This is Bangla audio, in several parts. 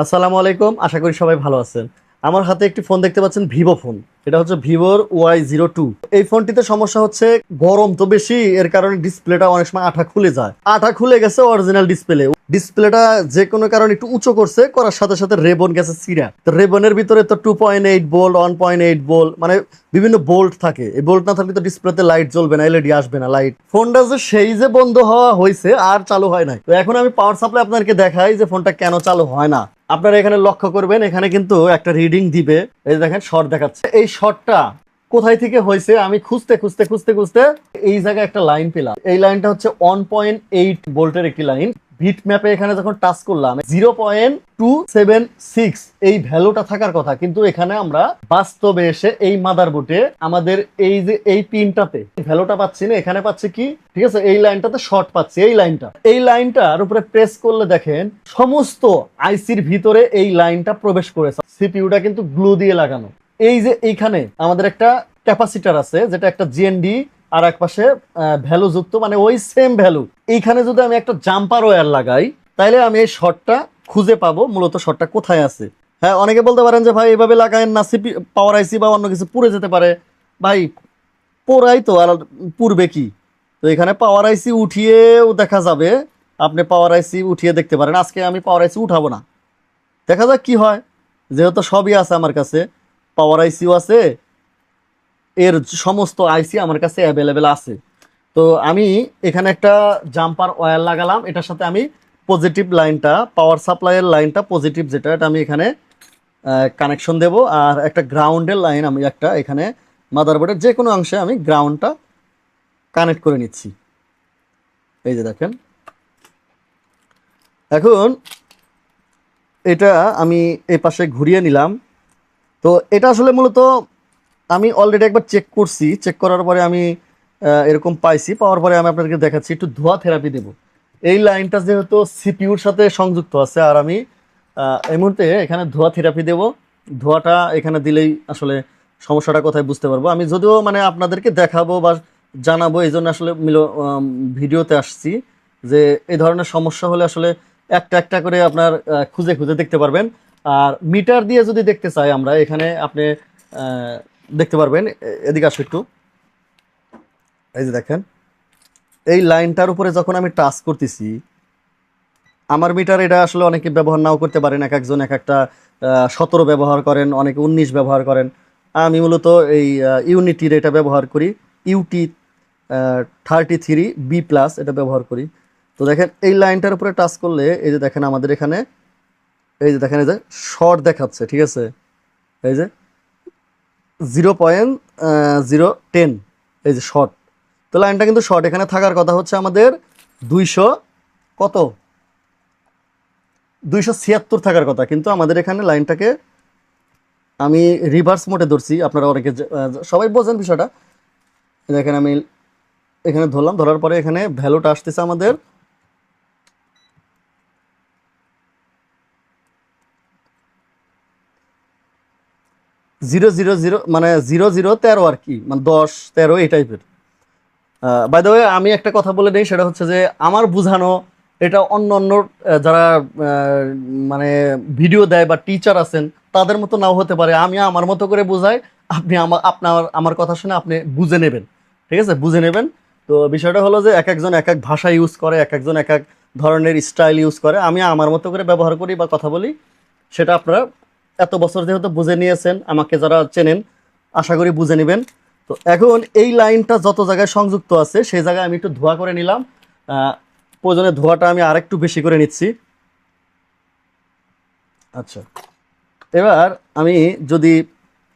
আসসালামু আলাইকুম, আশা করি সবাই ভালো আছেন। আমার হাতে একটি ফোন দেখতে পাচ্ছেন, ভিভো ফোন। এটা হচ্ছে ভিভোর Y02। এই ফোনটিতে সমস্যা হচ্ছে গরম তো বেশি, এর কারণে ডিসপ্লেটা অনেক সময় আঠা খুলে যায়। আঠা খুলে গেছে অরিজিনাল ডিসপ্লেটা যে কোনো কারণে একটু উঁচু করছে, করার সাথে সাথে রেবন গেছে ছিঁড়া। তো রেবনের ভিতরে তো 2.8 ভোল্ট, 1.8 ভোল্ট, মানে বিভিন্ন বোল্ট থাকে। এই বোল্ট না থাকলে তো ডিসপ্লেতে লাইট জ্বলবে না, এলইডি আসবে না লাইট। ফোনটা যে সেই যে বন্ধ হওয়া হয়েছে আর চালু হয় নাই। তো এখন আমি পাওয়ার সাপ্লাই আপনাদেরকে দেখাই যে ফোনটা কেন চালু হয় না। আপনারা এখানে লক্ষ্য করবেন, এখানে কিন্তু একটা রিডিং দিবে। এই যে দেখেন শর্ট দেখাচ্ছে। এই শর্টটা কোথায় থেকে হয়েছে আমি খুঁজতে খুঁজতে খুঁজতে খুঁজতে এই জায়গায় একটা লাইন পেলাম। এই লাইনটা হচ্ছে 1.8 ভোল্টের একটি লাইন। বিট ম্যাপে এখানে যখন টাচ করলাম 0.276 এই ভ্যালুটা থাকার কথা, কিন্তু এখানে আমরা বাস্তবে এসে এই মাদারবোর্ডে আমাদের এই যে এই পিনটাতে ভ্যালুটা পাচ্ছি না, এখানে পাচ্ছি কি, ঠিক আছে, এই লাইনটাতে শর্ট পাচ্ছি। এই লাইনটার উপরে প্রেস করলে দেখেন সমস্ত আইসির ভিতরে এই লাইনটা প্রবেশ করেছে। সিপিইউটা কিন্তু গ্লু দিয়ে লাগানো। এই যে এইখানে আমাদের একটা ক্যাপাসিটার আছে, যেটা একটা জিএনডি আর এক পাশে ভ্যালু যুক্ত, মানে ওই সেম ভ্যালু। এইখানে যদি আমি একটা জাম্পার ওয়্যার লাগাই, তাইলে আমি এই শর্টটা খুঁজে পাবো মূলত শর্টটা কোথায় আছে। হ্যাঁ, অনেকে বলতে পারেন যে ভাই এভাবে লাগায়েন না, সিপি পাওয়ার আইসি বা অন্য কিছু পুড়ে যেতে পারে। ভাই পোড়াই তো, আর পুড়বে কি? তো এখানে পাওয়ার আইসি উঠিয়েও দেখা যাবে। আপনি পাওয়ার আইসি উঠিয়ে দেখতে পারেন। আজকে আমি পাওয়ার আইসি উঠাবো না, দেখা যাক কি হয়। যেহেতু সবই আছে আমার কাছে, পাওয়ার আইসিও আছে, এর সমস্ত আইসি আমার কাছে অ্যাভেলেবেল আছে। তো আমি এখানে একটা জাম্পার ওয়্যার লাগালাম। এটার সাথে আমি পজিটিভ লাইনটা, পাওয়ার সাপ্লাইয়ের লাইনটা পজিটিভ যেটা, এটা আমি এখানে কানেকশন দেব। আর একটা গ্রাউন্ডের লাইন আমি একটা এখানে মাদারবোর্ডের যে কোনো অংশে আমি গ্রাউন্ডটা কানেক্ট করে নিচ্ছি। এই যে দেখেন, এখন এটা আমি এই পাশে ঘুরিয়ে নিলাম। তো এটা আসলে মূলত আমি অলরেডি একবার চেক করছি। চেক করার পরে আমি এরকম পাইছি। পাওয়ার পরে আমি আপনাদেরকে দেখাচ্ছি, একটু ধোয়া থেরাপি দেব। এই লাইনটা যেহেতু সিপিইউর সাথে সংযুক্ত আছে, আর আমি এই মুহূর্তে এখানে ধোয়া থেরাপি দেব। ধোয়াটা এখানে দিলেই আসলে সমস্যাটা কোথায় বুঝতে পারবো। আমি যদিও মানে আপনাদেরকে দেখাবো বা জানাবো, এই জন্য আসলে ভিডিওতে আসছি, যে এই ধরনের সমস্যা হলে আসলে একটা একটা করে আপনার খুঁজে খুঁজে দেখতে পারবেন। আর মিটার দিয়ে যদি দেখতে চাই আমরা, এখানে আপনি আহ, দেখতে পারবেন। এদিকে আসো একটু। এই যে দেখেন, এই লাইনটার উপরে যখন আমি টাচ করতেছি, আমার মিটার এটা আসলে অনেকে ব্যবহার নাও করতে পারেন। এক একজন এক একটা 17 ব্যবহার করেন, অনেকে 19 ব্যবহার করেন। আমি মূলত এই ইউনিটির এটা ব্যবহার করি, ইউটি 33B+, এটা ব্যবহার করি। তো দেখেন এই লাইনটার উপরে টাচ করলে এই যে দেখেন আমাদের এখানে, এই যে দেখেন, এই যে শর্ট দেখাচ্ছে, ঠিক আছে। এই যে 0.010, এই যে শর্ট। তো লাইনটা কিন্তু শর্ট। এখানে থাকার কথা হচ্ছে আমাদের 200 কত, 276 থাকার কথা, কিন্তু আমাদের এখানে লাইনটাকে আমি রিভার্স মোডে ধরছি। আপনারা অনেকে সবাই বোঝেন বিষয়টা। দেখেন আমি এখানে ধরলাম, ধরার পরে এখানে ভ্যালুটা আসতেছে আমাদের 000, মানে 0013 আর কি, মানে 10 13 এই টাইপের। বাই দ্য ওয়ে, আমি একটা কথা বলে নেই, সেটা হচ্ছে যে আমার বুঝানো এটা অন্য অন্য যারা মানে ভিডিও দেয় বা টিচার আছেন তাদের মতো নাও হতে পারে। আমি আমার মতো করে বুঝাই, আপনি আমার কথা শুনে আপনি বুঝে নেবেন, ঠিক আছে, বুঝে নেবেন। তো বিষয়টা হলো যে এক একজন এক এক ভাষা ইউজ করে, এক একজন এক এক ধরনের স্টাইল ইউজ করে। আমি আমার মতো করে ব্যবহার করি বা কথা বলি, সেটা আপনারা এত বছর যেহেতু বুঝে নিয়েছেন, আমাকে যারা চেনেন আশা করি বুঝে নেবেন। তো এখন এই লাইনটা যত জায়গায় সংযুক্ত আছে সেই জায়গায় আমি একটু ধোয়া করে নিলাম। আহ, প্রয়োজনে ধোয়াটা আমি আরেকটু বেশি করে নিচ্ছি। আচ্ছা, এবার আমি যদি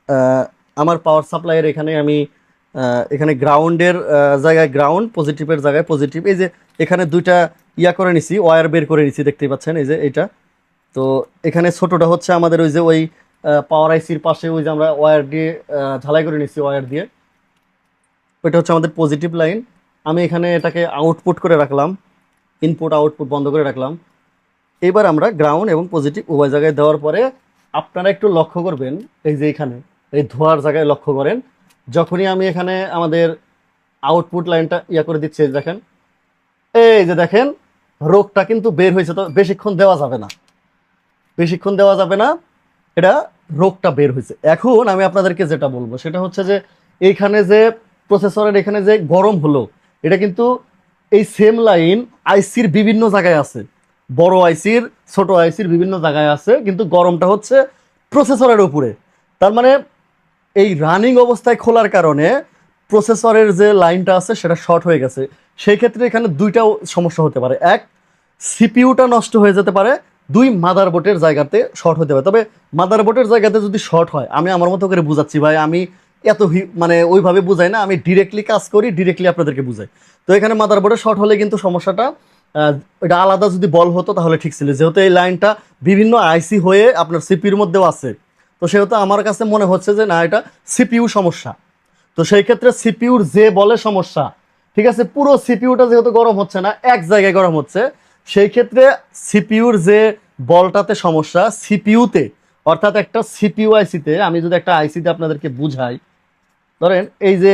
আহ, আমার পাওয়ার সাপ্লাইয়ের এখানে আমি এখানে গ্রাউন্ডের জায়গায় গ্রাউন্ড, পজিটিভের জায়গায় পজিটিভ, এই যে এখানে দুইটা ইয়া করে নিছি, ওয়্যার বের করে নিছি, দেখতেই পাচ্ছেন এই যে এইটা। তো এখানে ছোটটা হচ্ছে আমাদের ওই যে ওই পাওয়ার আইসির পাশে ওই যে আমরা ওয়্যার দিয়ে ঝালাই করে নিছি, ওয়্যার দিয়ে। ওইটা হচ্ছে আমাদের পজিটিভ লাইন। আমি এখানে এটাকে আউটপুট করে রাখলাম, ইনপুট আউটপুট বন্ধ করে রাখলাম। এবার আমরা গ্রাউন্ড এবং পজিটিভ উভয় জায়গায় দেওয়ার পরে আপনারা একটু লক্ষ্য করবেন, এই যে এখানে এই ধোয়ার জায়গায় লক্ষ্য করেন, যখনই আমি এখানে আমাদের আউটপুট লাইনটা ইয়া করে দিচ্ছি, এই যে দেখেন, এই যে দেখেন রোগটা কিন্তু বের হয়েছে। তো বেশিক্ষণ দেওয়া যাবে না, বেশিক্ষণ দেওয়া যাবে না, এটা রোগটা বের হয়েছে। এখন আমি আপনাদেরকে যেটা বলবো সেটা হচ্ছে যে এইখানে যে প্রসেসরের এখানে যে গরম হলো, এটা কিন্তু এই সেম লাইন আইসির বিভিন্ন জায়গায় আছে, বড় আইসির ছোট আইসির বিভিন্ন জায়গায় আছে, কিন্তু গরমটা হচ্ছে প্রসেসরের উপরে। তার মানে এই রানিং অবস্থায় খোলার কারণে প্রসেসরের যে লাইনটা আছে সেটা শর্ট হয়ে গেছে। সেই ক্ষেত্রে এখানে দুইটা সমস্যা হতে পারে, এক সিপিইউটা নষ্ট হয়ে যেতে পারে, দুই মাদারবোর্ডের জায়গাতে শর্ট হতে পারে। তবে মাদারবোর্ডের জায়গাতে যদি শর্ট হয়, আমি আমার মতো করে বুঝাচ্ছি ভাই, আমি এত মানে ওইভাবে বুঝাই না, আমি ডিরেক্টলি কাজ করি, ডিরেক্টলি আপনাদেরকে বুঝাই। তো এখানে মাদারবোর্ডে শর্ট হলে কিন্তু সমস্যাটা এটা আলাদা যদি বল হতো তাহলে ঠিক ছিল, যেহেতু এই লাইনটা বিভিন্ন আইসি হয়ে আপনার সিপিইউর মধ্যেও আছে, তো সেহেতু আমার কাছে মনে হচ্ছে যে না, এটা সিপিইউ সমস্যা। তো সেই ক্ষেত্রে সিপিইউর যে বলে সমস্যা, ঠিক আছে, পুরো সিপিইউটা যেহেতু গরম হচ্ছে না, এক জায়গায় গরম হচ্ছে, সেই ক্ষেত্রে সিপিইউর যে বলটাতে সমস্যা সিপিইউতে, অর্থাৎ একটা সিপিইউ আইসিতে, আমি যদি একটা আইসিতে আপনাদেরকে বুঝাই, ধরেন এই যে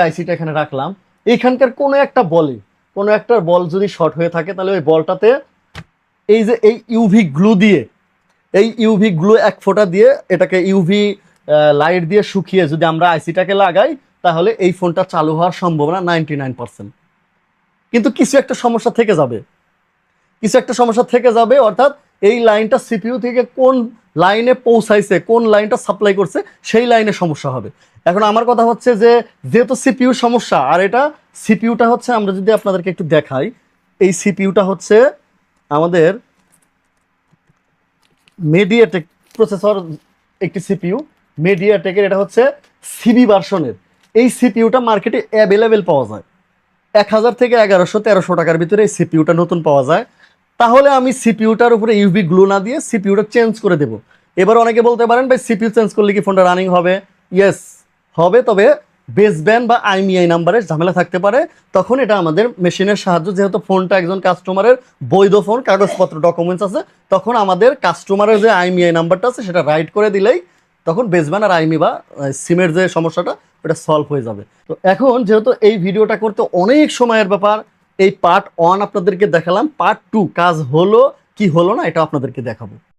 আইসিটা এখানে রাখলাম, এইখানকার কোনো একটা বলে, কোনো একটা বল যদি শর্ট হয়ে থাকে, তাহলে ওই বলটাতে এই যে এই ইউভি গ্লু দিয়ে, এই ইউভি গ্লু এক ফোঁটা দিয়ে এটাকে ইউভি লাইট দিয়ে শুকিয়ে যদি আমরা আইসিটাকে লাগাই, তাহলে এই ফোনটা চালু হওয়ার সম্ভাবনা 99%। কিন্তু কিছু একটা সমস্যা থেকে যাবে, কিছু একটা সমস্যা থেকে যাবে, অর্থাৎ এই লাইনটা সিপিইউ থেকে কোন লাইনে পৌঁছাইছে, কোন লাইনটা সাপ্লাই করছে, সেই লাইনে সমস্যা হবে। এখন আমার কথা হচ্ছে যে যেহেতু সিপিইউ সমস্যা, আর এটা সিপিইউটা হচ্ছে, আমরা যদি আপনাদেরকে একটু দেখাই, এই সিপিইউটা হচ্ছে আমাদের মেডিয়াটেক প্রসেসর, একটি সিপিইউ মেডিয়াটেকের, এটা হচ্ছে সিবি ভার্সনের। এই সিপিইউটা মার্কেটে অ্যাভেলেবেল পাওয়া যায় 1000 থেকে 1100-1300 টাকার ভিতরে এই সিপিইউটা নতুন পাওয়া যায়। তাহলে আমি সিপিইউটার উপরে ইউভি গ্লু না দিয়ে সিপিইউটা চেঞ্জ করে দেব। এবার অনেকে বলতে পারেন ভাই সিপিইউ চেঞ্জ করলে কি ফোনটা রানিং হবে? ইয়েস হবে, তবে বেসব্যান্ড বা আইএমইআই নাম্বারের ঝামেলা থাকতে পারে। তখন এটা আমাদের মেশিনের সাহায্য, যেহেতু ফোনটা একজন কাস্টমারের বৈধ ফোন, কাগজপত্র ডকুমেন্টস আছে, তখন আমাদের কাস্টমারের যে আইএমইআই নাম্বারটা আছে সেটা রাইট করে দিলেই তখন বেসব্যান্ড আর আইএমই বা সিমের যে সমস্যাটা ওটা সলভ হয়ে যাবে। তো এখন যেহেতু এই ভিডিওটা করতে অনেক সময়ের ব্যাপার, এই পার্ট 1 আপনাদেরকে দেখালাম, পার্ট 2 কাজ হলো কি হলো না এটা আপনাদেরকে দেখাবো।